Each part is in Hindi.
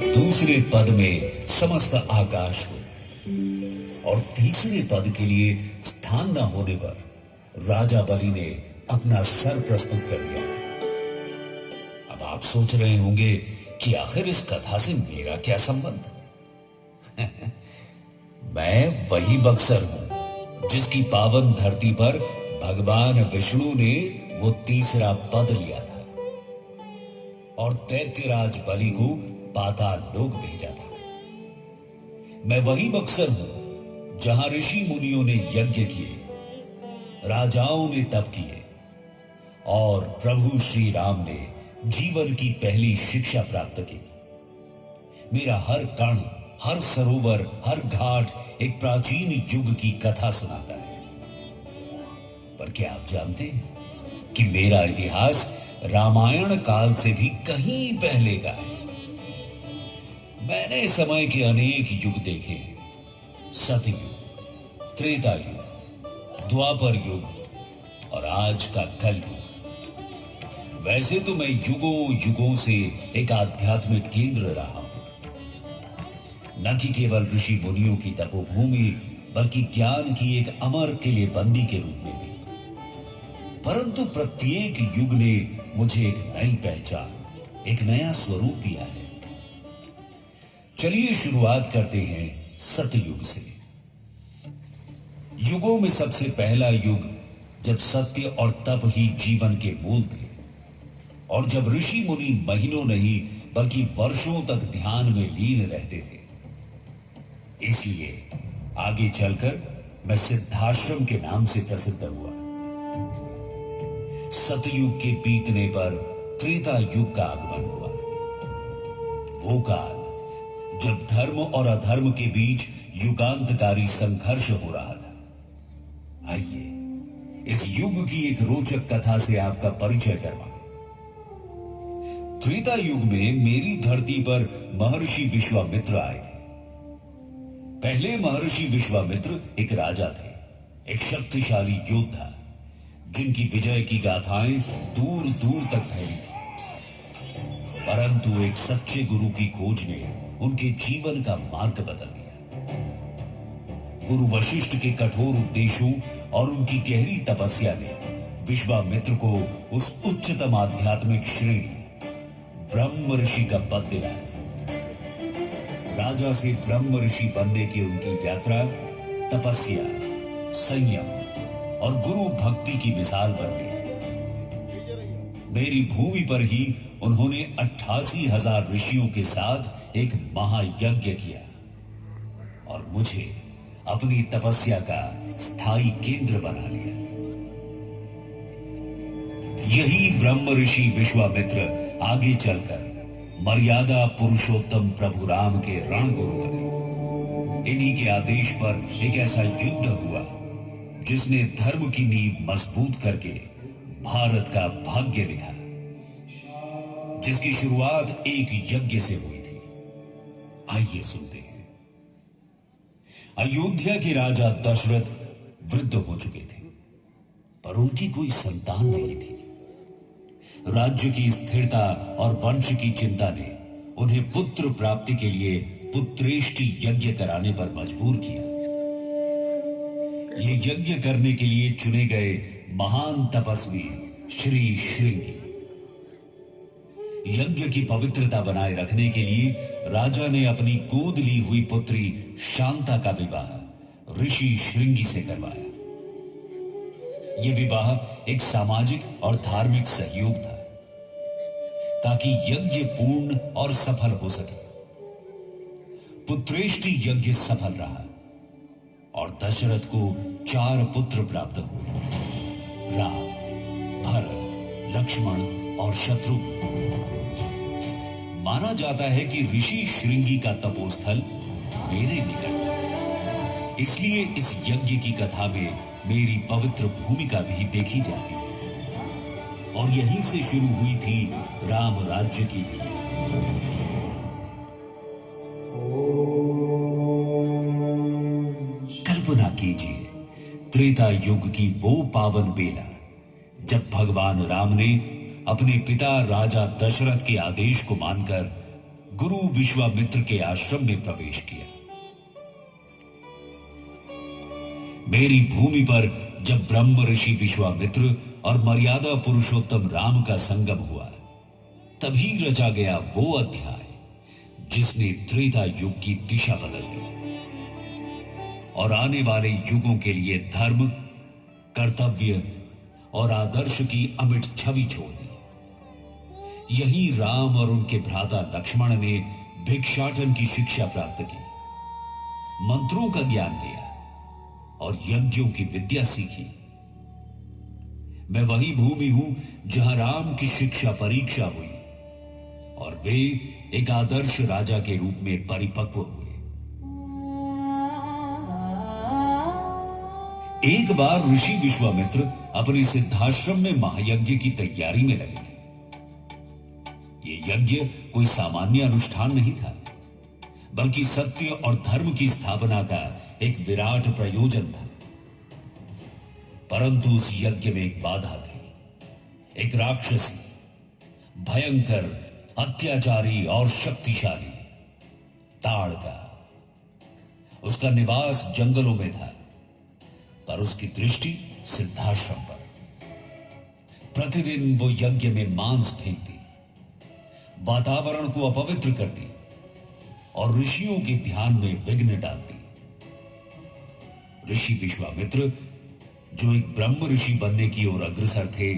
दूसरे पद में समस्त आकाश को और तीसरे पद के लिए स्थान न होने पर राजा बलि ने अपना सर प्रस्तुत कर दिया। अब आप सोच रहे होंगे कि आखिर इस कथा से मेरा क्या संबंध? मैं वही बक्सर हूं जिसकी पावन धरती पर भगवान विष्णु ने वो तीसरा पद लिया था और दैत्यराज बलि को पाताल लोक भेजा था। मैं वही बक्सर हूं जहां ऋषि मुनियों ने यज्ञ किए, राजाओं ने तप किए और प्रभु श्री राम ने जीवन की पहली शिक्षा प्राप्त की। मेरा हर कण, हर सरोवर, हर घाट एक प्राचीन युग की कथा सुनाता है। पर क्या आप जानते हैं कि मेरा इतिहास रामायण काल से भी कहीं पहले का है। मैंने समय के अनेक युग देखे हैं, सतयुग, त्रेता युग, द्वापर युग और आज का कलयुग। वैसे तो मैं युगों युगों से एक आध्यात्मिक केंद्र रहा हूं, न कि केवल ऋषि मुनियों की तपोभूमि बल्कि ज्ञान की एक अमर किलेबंदी के रूप में भी। परंतु प्रत्येक युग ने मुझे एक नई पहचान, एक नया स्वरूप दिया है। चलिए शुरुआत करते हैं सतयुग से। युगों में सबसे पहला युग जब सत्य और तप ही जीवन के मूल थे और जब ऋषि मुनि महीनों नहीं बल्कि वर्षों तक ध्यान में लीन रहते थे। इसलिए आगे चलकर मैं सिद्धाश्रम के नाम से प्रसिद्ध हुआ। सतयुग के बीतने पर त्रेता युग का आगमन हुआ। वो काल जब धर्म और अधर्म के बीच युगांतकारी संघर्ष हो रहा था। आइए इस युग की एक रोचक कथा से आपका परिचय करवाएं। त्रेता युग में मेरी धरती पर महर्षि विश्वामित्र आए थे। पहले महर्षि विश्वामित्र एक राजा थे, एक शक्तिशाली योद्धा जिनकी विजय की गाथाएं दूर दूर तक फैली थी। परंतु एक सच्चे गुरु की खोज ने उनके जीवन का मार्ग बदल दिया। गुरु वशिष्ठ के कठोर उपदेशों और उनकी गहरी तपस्या ने विश्वामित्र को उस उच्चतम आध्यात्मिक श्रेणी ब्रह्म ऋषि का पद दिलाया। राजा से ब्रह्म ऋषि बनने की उनकी यात्रा तपस्या, संयम और गुरु भक्ति की मिसाल बन गई। मेरी भूमि पर ही उन्होंने 88,000 ऋषियों के साथ एक महायज्ञ किया और मुझे अपनी तपस्या का स्थायी केंद्र बना लिया। यही ब्रह्म ऋषि विश्वामित्र आगे चलकर मर्यादा पुरुषोत्तम प्रभु राम के रणगुरु बने। इन्हीं के आदेश पर एक ऐसा युद्ध हुआ जिसने धर्म की नींव मजबूत करके भारत का भाग्य लिखा, जिसकी शुरुआत एक यज्ञ से हुई थी। आइए सुनते हैं। अयोध्या के राजा दशरथ वृद्ध हो चुके थे, पर उनकी कोई संतान नहीं थी। राज्य की स्थिरता और वंश की चिंता ने उन्हें पुत्र प्राप्ति के लिए पुत्रेष्टि यज्ञ कराने पर मजबूर किया। ये यज्ञ करने के लिए चुने गए महान तपस्वी श्री श्रृंगी। यज्ञ की पवित्रता बनाए रखने के लिए राजा ने अपनी गोद ली हुई पुत्री शांता का विवाह ऋषि श्रृंगी से करवाया। यह विवाह एक सामाजिक और धार्मिक सहयोग था ताकि यज्ञ पूर्ण और सफल हो सके। पुत्रेष्टि यज्ञ सफल रहा और दशरथ को 4 पुत्र प्राप्त हुए, राम, भरत, लक्ष्मण और शत्रुघ्न। माना जाता है कि ऋषि श्रृंगी का तपोस्थल मेरे निकट था, इसलिए इस यज्ञ की कथा में मेरी पवित्र भूमिका भी देखी जाती है और यहीं से शुरू हुई थी राम राज्य की नींव। कल्पना कीजिए त्रेता युग की वो पावन बेला जब भगवान राम ने अपने पिता राजा दशरथ के आदेश को मानकर गुरु विश्वामित्र के आश्रम में प्रवेश किया। मेरी भूमि पर जब ब्रह्म ऋषि विश्वामित्र और मर्यादा पुरुषोत्तम राम का संगम हुआ, तभी रचा गया वो अध्याय जिसने त्रेता युग की दिशा बदल दी और आने वाले युगों के लिए धर्म, कर्तव्य और आदर्श की अमिट छवि छोड़ दी। यही राम और उनके भ्राता लक्ष्मण ने भिक्षाटन की शिक्षा प्राप्त की, मंत्रों का ज्ञान लिया और यज्ञों की विद्या सीखी। मैं वही भूमि हूं जहां राम की शिक्षा परीक्षा हुई और वे एक आदर्श राजा के रूप में परिपक्व हुए। एक बार ऋषि विश्वामित्र अपने सिद्धाश्रम में महायज्ञ की तैयारी में लगे थे। ये यज्ञ कोई सामान्य अनुष्ठान नहीं था, बल्कि सत्य और धर्म की स्थापना का एक विराट प्रयोजन था। परंतु उस यज्ञ में एक बाधा थी, एक राक्षसी, भयंकर, अत्याचारी और शक्तिशाली ताड़का। उसका निवास जंगलों में था, पर उसकी दृष्टि सिद्धाश्रम पर। प्रतिदिन वो यज्ञ में मांस फेंकती, वातावरण को अपवित्र करती और ऋषियों के ध्यान में विघ्न डालती। ऋषि विश्वामित्र, जो एक ब्रह्म ऋषि बनने की ओर अग्रसर थे,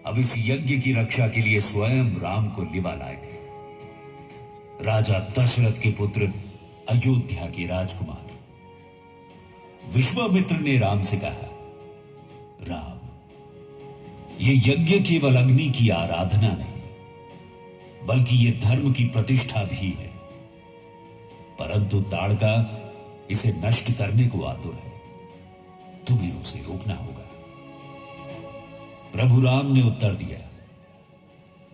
अब इस यज्ञ की रक्षा के लिए स्वयं राम को लिवा लाए थे। राजा दशरथ के पुत्र, अयोध्या के राजकुमार। विश्वामित्र ने राम से कहा, राम, ये यज्ञ केवल अग्नि की आराधना नहीं, बल्कि ये धर्म की प्रतिष्ठा भी है। परंतु ताड़का इसे नष्ट करने को आतुर है, तुम्हें उसे रोकना होगा। प्रभु राम ने उत्तर दिया,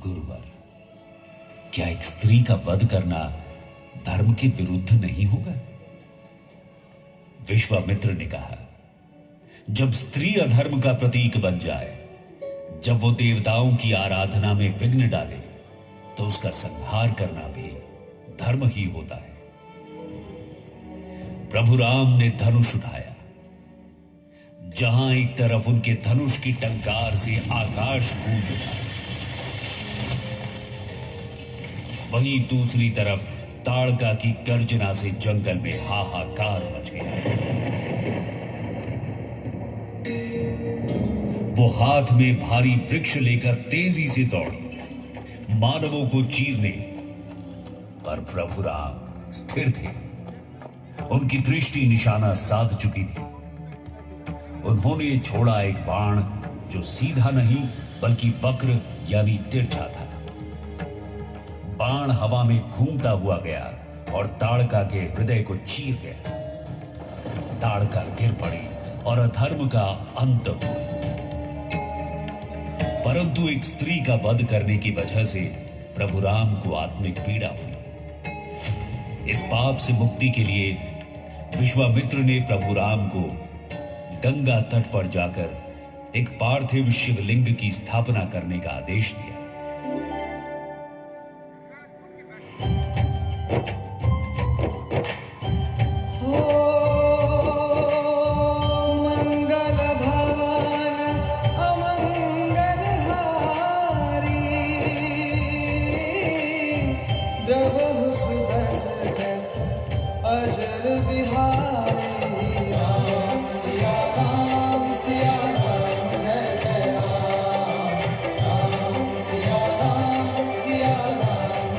गुरुवर, क्या एक स्त्री का वध करना धर्म के विरुद्ध नहीं होगा? विश्वामित्र ने कहा, जब स्त्री अधर्म का प्रतीक बन जाए, जब वो देवताओं की आराधना में विघ्न डाले, तो उसका संहार करना भी धर्म ही होता है। प्रभु राम ने धनुष उठाया। जहां एक तरफ उनके धनुष की टंकार से आकाश गूंज उठा, वहीं दूसरी तरफ ताड़का की गर्जना से जंगल में हाहाकार मच गया। वो हाथ में भारी वृक्ष लेकर तेजी से दौड़ी, मानवों को चीरने, पर प्रभु राम स्थिर थे। उनकी दृष्टि निशाना साध चुकी थी। उन्होंने छोड़ा एक बाण जो सीधा नहीं बल्कि वक्र यानी तिरछा था। बाण हवा में घूमता हुआ गया और ताड़का के हृदय को चीर गया। ताड़का गिर पड़ी और अधर्म का अंत हुआ। परंतु एक स्त्री का वध करने की वजह से प्रभु राम को आत्मिक पीड़ा हुई। इस पाप से मुक्ति के लिए विश्वामित्र ने प्रभु राम को गंगा तट पर जाकर एक पार्थिव शिवलिंग की स्थापना करने का आदेश दिया।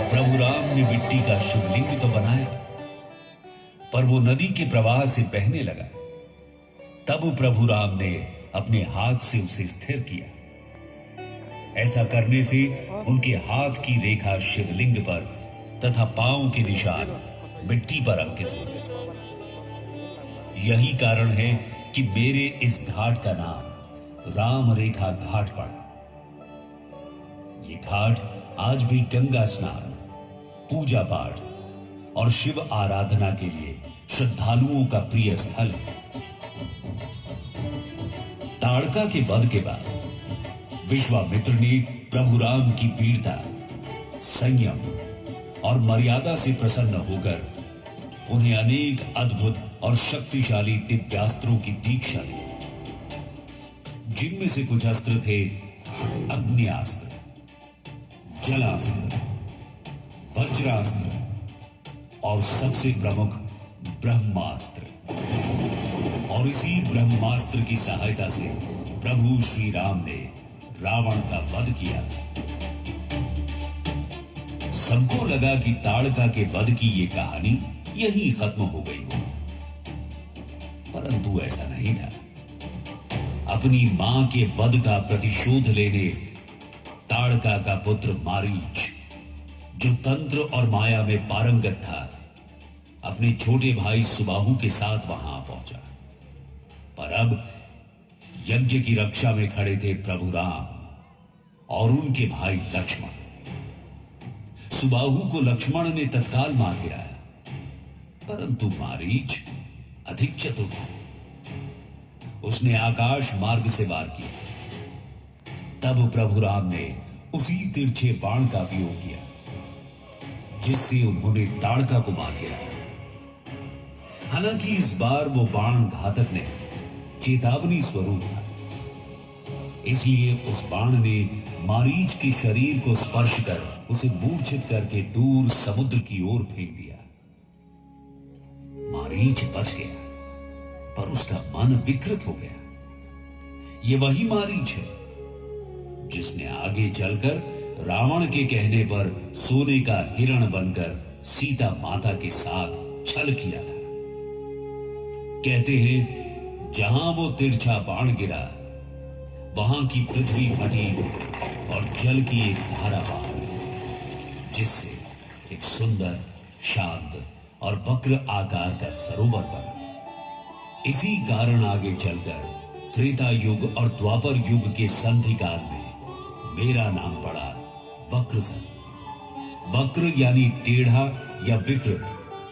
प्रभु राम ने मिट्टी का शिवलिंग तो बनाया, पर वो नदी के प्रवाह से बहने लगा। तब प्रभु राम ने अपने हाथ से उसे स्थिर किया। ऐसा करने से उनके हाथ की रेखा शिवलिंग पर तथा पांव के निशान मिट्टी पर अंकित हो गए। यही कारण है कि मेरे इस घाट का नाम राम रेखा घाट पड़ा। ये घाट आज भी गंगा स्नान, पूजा पाठ और शिव आराधना के लिए श्रद्धालुओं का प्रिय स्थल है। ताड़का के वध के बाद विश्वामित्र ने प्रभु राम की वीरता, संयम और मर्यादा से प्रसन्न होकर उन्हें अनेक अद्भुत और शक्तिशाली दिव्यास्त्रों की दीक्षा दी, जिनमें से कुछ अस्त्र थे अग्न्यास्त्र, जलास्त्र, वज्रास्त्र और सबसे प्रमुख ब्रह्मास्त्र। और इसी ब्रह्मास्त्र की सहायता से प्रभु श्री राम ने रावण का वध किया था। सबको लगा कि ताड़का के वध की यह कहानी यहीं खत्म हो गई होगी, परंतु ऐसा नहीं था। अपनी मां के वध का प्रतिशोध लेने ताड़का का पुत्र मारीच, जो तंत्र और माया में पारंगत था, अपने छोटे भाई सुबाहु के साथ वहां पहुंचा। पर अब यज्ञ की रक्षा में खड़े थे प्रभु राम और उनके भाई लक्ष्मण। सुबाहु को लक्ष्मण ने तत्काल मार गिराया, परंतु मारीच अधिक चतुर था। उसने आकाश मार्ग से वार किया। तब प्रभु राम ने उसी तिरछे बाण का उपयोग किया, जिससे उन्होंने ताड़का को मार गिराया। हालांकि इस बार वो बाण घातक नहीं, चेतावनी स्वरूप था। इसलिए उस बाण ने मारीच के शरीर को स्पर्श कर उसे मूर्छित करके दूर समुद्र की ओर फेंक दिया। मारीच बच गया, पर उसका मन विकृत हो गया। ये वही मारीच है जिसने आगे चलकर रावण के कहने पर सोने का हिरण बनकर सीता माता के साथ छल किया था। कहते हैं जहां वो तिरछा बाण गिरा, वहां की पृथ्वी फटी और जल की एक धारा बहा, जिससे एक सुंदर, शांत और वक्र आकार का सरोवर बना। इसी कारण आगे चलकर त्रेता युग और द्वापर युग के संधि काल में मेरा नाम पड़ा वक्रसर। वक्र यानी टेढ़ा या विकृत,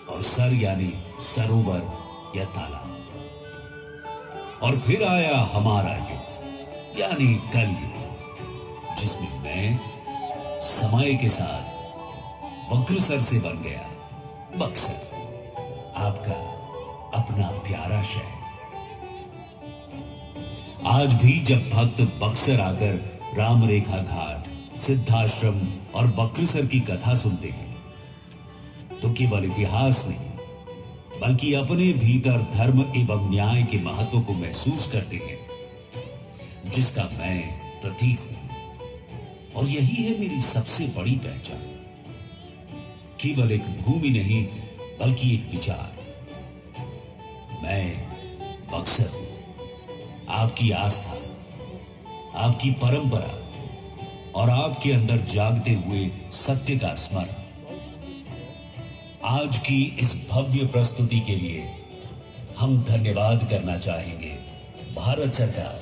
और सर यानी सरोवर या तालाब। और फिर आया हमारा युग यानी कलयुग, जिसमें मैं समय के साथ वक्रसर से बन गया बक्सर, आपका अपना प्यारा शहर। आज भी जब भक्त बक्सर आकर राम रेखा घाट, सिद्धाश्रम और वक्रसर की कथा सुनते हैं, तो केवल इतिहास नहीं, बल्कि अपने भीतर धर्म एवं न्याय के महत्व को महसूस करते हैं, जिसका मैं प्रतीक हूं। और यही है मेरी सबसे बड़ी पहचान। केवल एक भूमि नहीं, बल्कि एक विचार। मैं बक्सर हूं, आपकी आस्था, आपकी परंपरा और आपके अंदर जागते हुए सत्य का स्मरण। आज की इस भव्य प्रस्तुति के लिए हम धन्यवाद करना चाहेंगे भारत सरकार,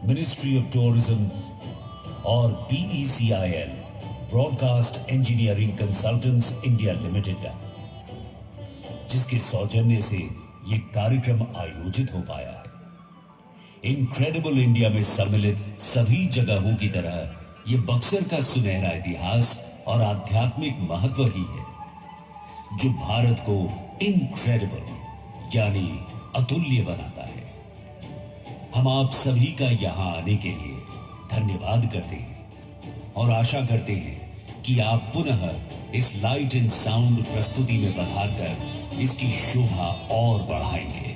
मिनिस्ट्री ऑफ टूरिज्म और PECIL broadcast engineering consultants India limited का, जिसके सौजन्य से यह कार्यक्रम आयोजित हो पाया है। इनक्रेडिबल इंडिया में सम्मिलित सभी जगहों की तरह यह बक्सर का सुनहरा इतिहास और आध्यात्मिक महत्व ही है, जो भारत को इनक्रेडिबल यानी अतुल्य बनाता है। हम आप सभी का यहां आने के लिए धन्यवाद करते हैं और आशा करते हैं कि आप पुनः इस लाइट एंड साउंड प्रस्तुति में पधारकर इसकी शोभा और बढ़ाएंगे।